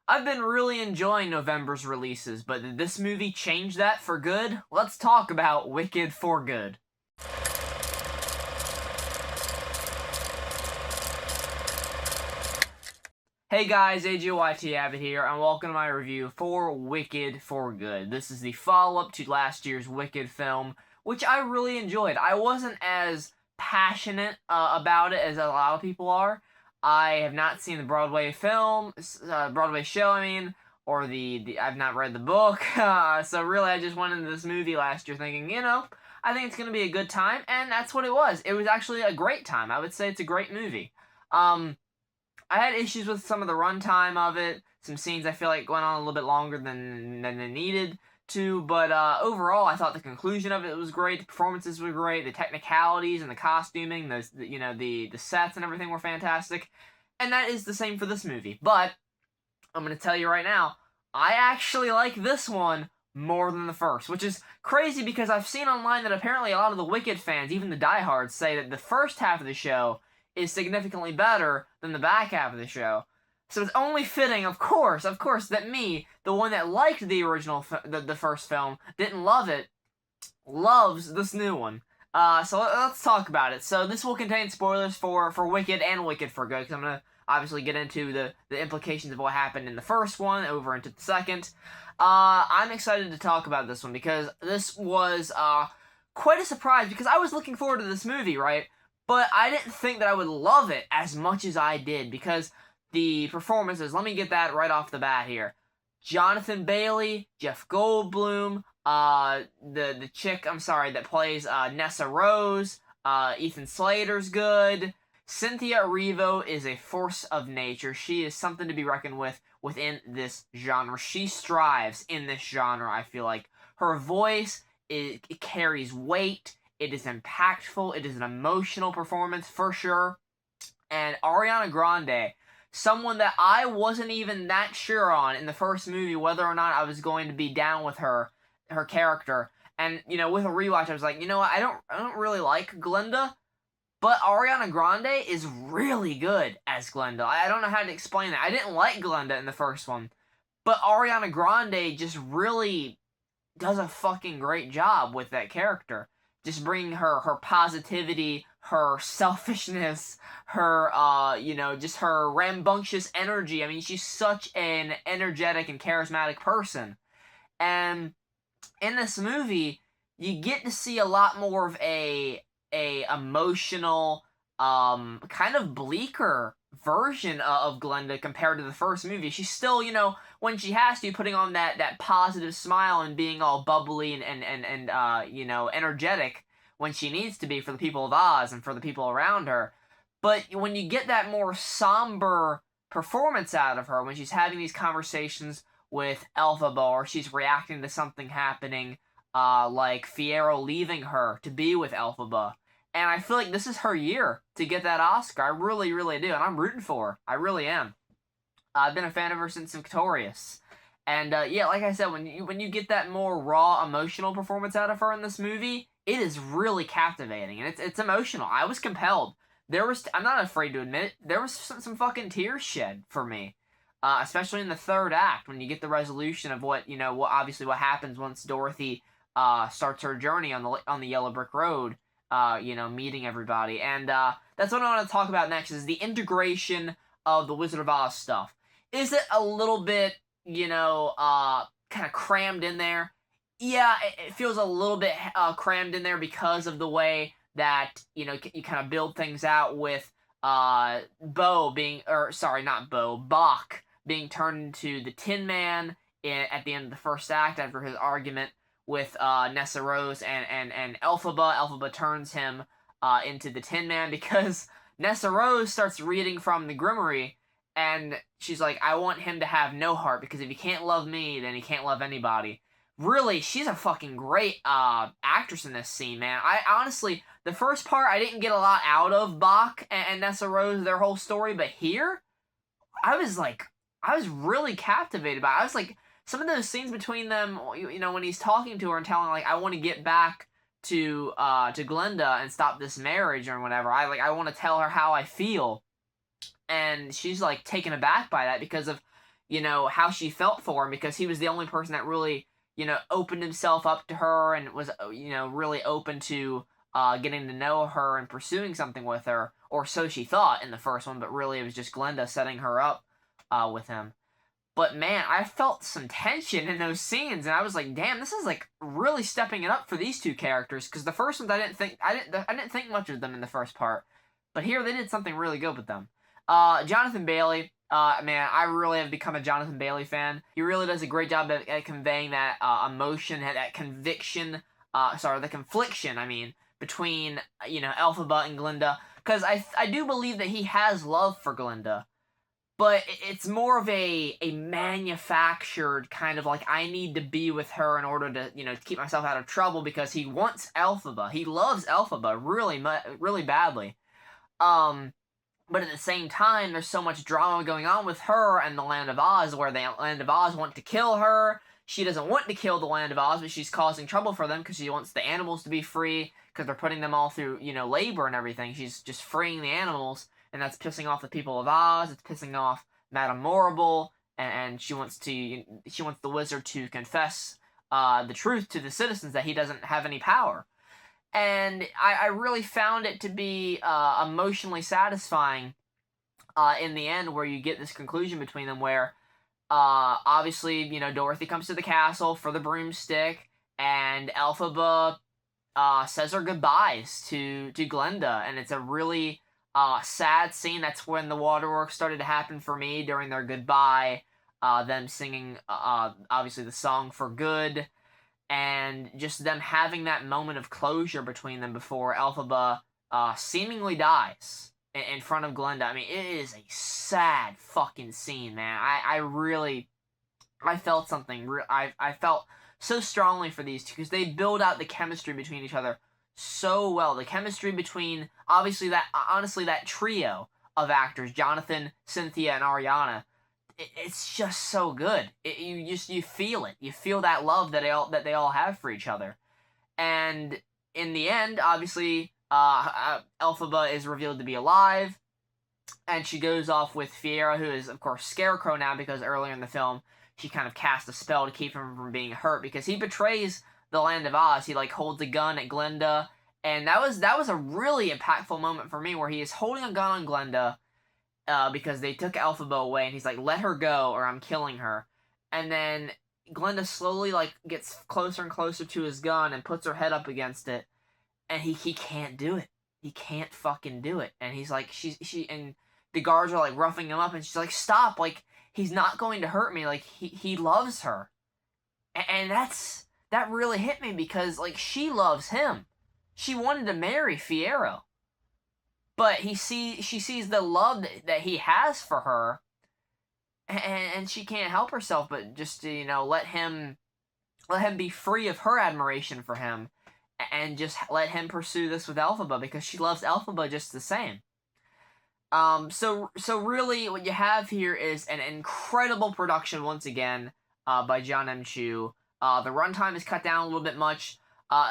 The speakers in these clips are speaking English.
I've been really enjoying November's releases, but did this movie change that for good? Let's talk about Wicked for Good. Hey guys, AJYT Abbott here, and welcome to my review for Wicked for Good. This is the follow-up to last year's Wicked film, which I really enjoyed. I wasn't as passionate about it as a lot of people are. I have not seen the Broadway show, or I've not read the book, so really I just went into this movie last year thinking, I think it's going to be a good time, and that's what it was. It was actually a great time. I would say it's a great movie. I had issues with some of the runtime of it. Some scenes I feel like went on a little bit longer than they needed to, but overall, I thought the conclusion of it was great. The performances were great. The technicalities and the costuming, the sets and everything were fantastic. And that is the same for this movie. But I'm going to tell you right now, I actually like this one more than the first, which is crazy because I've seen online that apparently a lot of the Wicked fans, even the diehards, say that the first half of the show is significantly better than the back half of the show. So it's only fitting, of course, that me, the one that liked the original, the first film, didn't love it, loves this new one. So let's talk about it. So this will contain spoilers for Wicked and Wicked for Good, because I'm going to obviously get into the implications of what happened in the first one over into the second. I'm excited to talk about this one, because this was quite a surprise, because I was looking forward to this movie, right? But I didn't think that I would love it as much as I did, because the performances, let me get that right off the bat here. Jonathan Bailey, Jeff Goldblum, the chick, that plays Nessa Rose, Ethan Slater's good. Cynthia Erivo is a force of nature. She is something to be reckoned with within this genre. She strives in this genre, I feel like. Her voice, it carries weight. It is impactful. It is an emotional performance for sure. And Ariana Grande, someone that I wasn't even that sure on in the first movie whether or not I was going to be down with her character. And with a rewatch, I was like, what? I don't really like Glinda, but Ariana Grande is really good as Glinda. I don't know how to explain that. I didn't like Glinda in the first one, but Ariana Grande just really does a fucking great job with that character. Just bringing her positivity, her selfishness, her, just her rambunctious energy. I mean, she's such an energetic and charismatic person. And in this movie, you get to see a lot more of a emotional, kind of bleaker version of Glinda compared to the first movie. She's still, when she has to, putting on that positive smile and being all bubbly and energetic when she needs to be for the people of Oz and for the people around her. But when you get that more somber performance out of her, when she's having these conversations with Elphaba, or she's reacting to something happening, like Fiyero leaving her to be with Elphaba, and I feel like this is her year to get that Oscar. I really, really do, and I'm rooting for her. I really am. I've been a fan of her since Victorious. And, like I said, when you get that more raw, emotional performance out of her in this movie, it is really captivating, and it's emotional. I was compelled. I'm not afraid to admit it, there was some fucking tears shed for me. Especially in the third act, when you get the resolution of what happens once Dorothy, starts her journey on the Yellow Brick Road, meeting everybody. And that's what I want to talk about next, is the integration of the Wizard of Oz stuff. Is it a little bit, kind of crammed in there? Yeah, it feels a little bit crammed in there because of the way that, you kind of build things out with Bach being turned into the Tin Man at the end of the first act after his argument with Nessa Rose and Elphaba. Elphaba turns him into the Tin Man because Nessa Rose starts reading from the Grimoire, and she's like, I want him to have no heart, because if he can't love me, then he can't love anybody. Really, she's a fucking great actress in this scene, man. I honestly, the first part, I didn't get a lot out of Bach and Nessa Rose, their whole story, but here, I was really captivated by it. I was like, some of those scenes between them, when he's talking to her and telling, like, I want to get back to Glinda and stop this marriage or whatever. I want to tell her how I feel. And she's, like, taken aback by that because of, how she felt for him, because he was the only person that really, opened himself up to her and was, really open to getting to know her and pursuing something with her, or so she thought in the first one, but really it was just Glenda setting her up with him. But man, I felt some tension in those scenes, and I was like, "Damn, this is like really stepping it up for these two characters." Because the first ones, I didn't think much of them in the first part, but here they did something really good with them. Jonathan Bailey, man, I really have become a Jonathan Bailey fan. He really does a great job at conveying that emotion, that conviction, the confliction, I mean, between Elphaba and Glinda. Because I do believe that he has love for Glinda. But it's more of a manufactured kind of like, I need to be with her in order to, to keep myself out of trouble, because he wants Elphaba. He loves Elphaba really badly. But at the same time, there's so much drama going on with her and the Land of Oz, where the Land of Oz want to kill her. She doesn't want to kill the Land of Oz, but she's causing trouble for them because she wants the animals to be free, because they're putting them all through, labor and everything. She's just freeing the animals. And that's pissing off the people of Oz. It's pissing off Madame Morrible, and she wants the wizard to confess the truth to the citizens, that he doesn't have any power. And I really found it to be emotionally satisfying in the end, where you get this conclusion between them, where obviously Dorothy comes to the castle for the broomstick, and Elphaba says her goodbyes to Glinda, and it's a really sad scene. That's when the waterworks started to happen for me, during their goodbye, them singing obviously the song For Good, and just them having that moment of closure between them before Elphaba seemingly dies in front of Glinda. I mean, it is a sad fucking scene, man. I felt something. I felt so strongly for these two, because they build out the chemistry between each other so well. The chemistry between, honestly, that trio of actors, Jonathan, Cynthia, and Ariana, it's just so good. You feel it. You feel that love that they all have for each other. And in the end, obviously, Elphaba is revealed to be alive, and she goes off with Fiera, who is, of course, Scarecrow now, because earlier in the film, she kind of cast a spell to keep him from being hurt, because he betrays the Land of Oz. He holds a gun at Glinda, and that was a really impactful moment for me, where he is holding a gun on Glinda, because they took Elphaba away, and he's like, "Let her go, or I'm killing her." And then Glinda slowly gets closer and closer to his gun and puts her head up against it, and he can't do it. He can't fucking do it. And he's like, and the guards are roughing him up, and she's like, "Stop! He's not going to hurt me. He loves her." And that really hit me, because she loves him. She wanted to marry Fiero, but she sees the love that he has for her, and she can't help herself but just to let him be free of her admiration for him, and just let him pursue this with Elphaba, because she loves Elphaba just the same. So really, what you have here is an incredible production once again by John M Chu. The runtime is cut down a little bit much.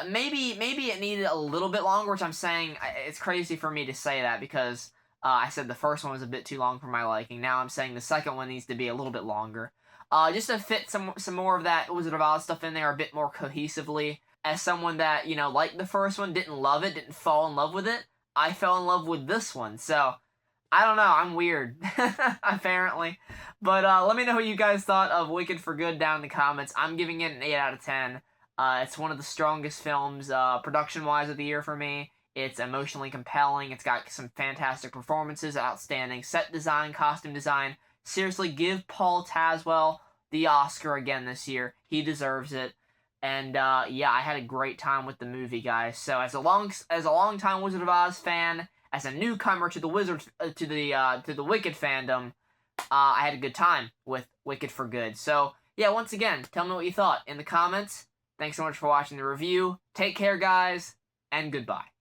Maybe it needed a little bit longer, which I'm saying, it's crazy for me to say that, because I said the first one was a bit too long for my liking. Now I'm saying the second one needs to be a little bit longer. Just to fit some more of that Wizard of Oz stuff in there a bit more cohesively. As someone that, liked the first one, didn't love it, didn't fall in love with it, I fell in love with this one. So, I don't know, I'm weird, apparently. But let me know what you guys thought of Wicked for Good down in the comments. I'm giving it an 8 out of 10. It's one of the strongest films, production-wise, of the year for me. It's emotionally compelling. It's got some fantastic performances, outstanding set design, costume design. Seriously, give Paul Tazwell the Oscar again this year. He deserves it. And yeah, I had a great time with the movie, guys. So as a long-time Wizard of Oz fan, as a newcomer to the to the Wicked fandom, I had a good time with Wicked for Good. So yeah, once again, tell me what you thought in the comments. Thanks so much for watching the review. Take care, guys, and goodbye.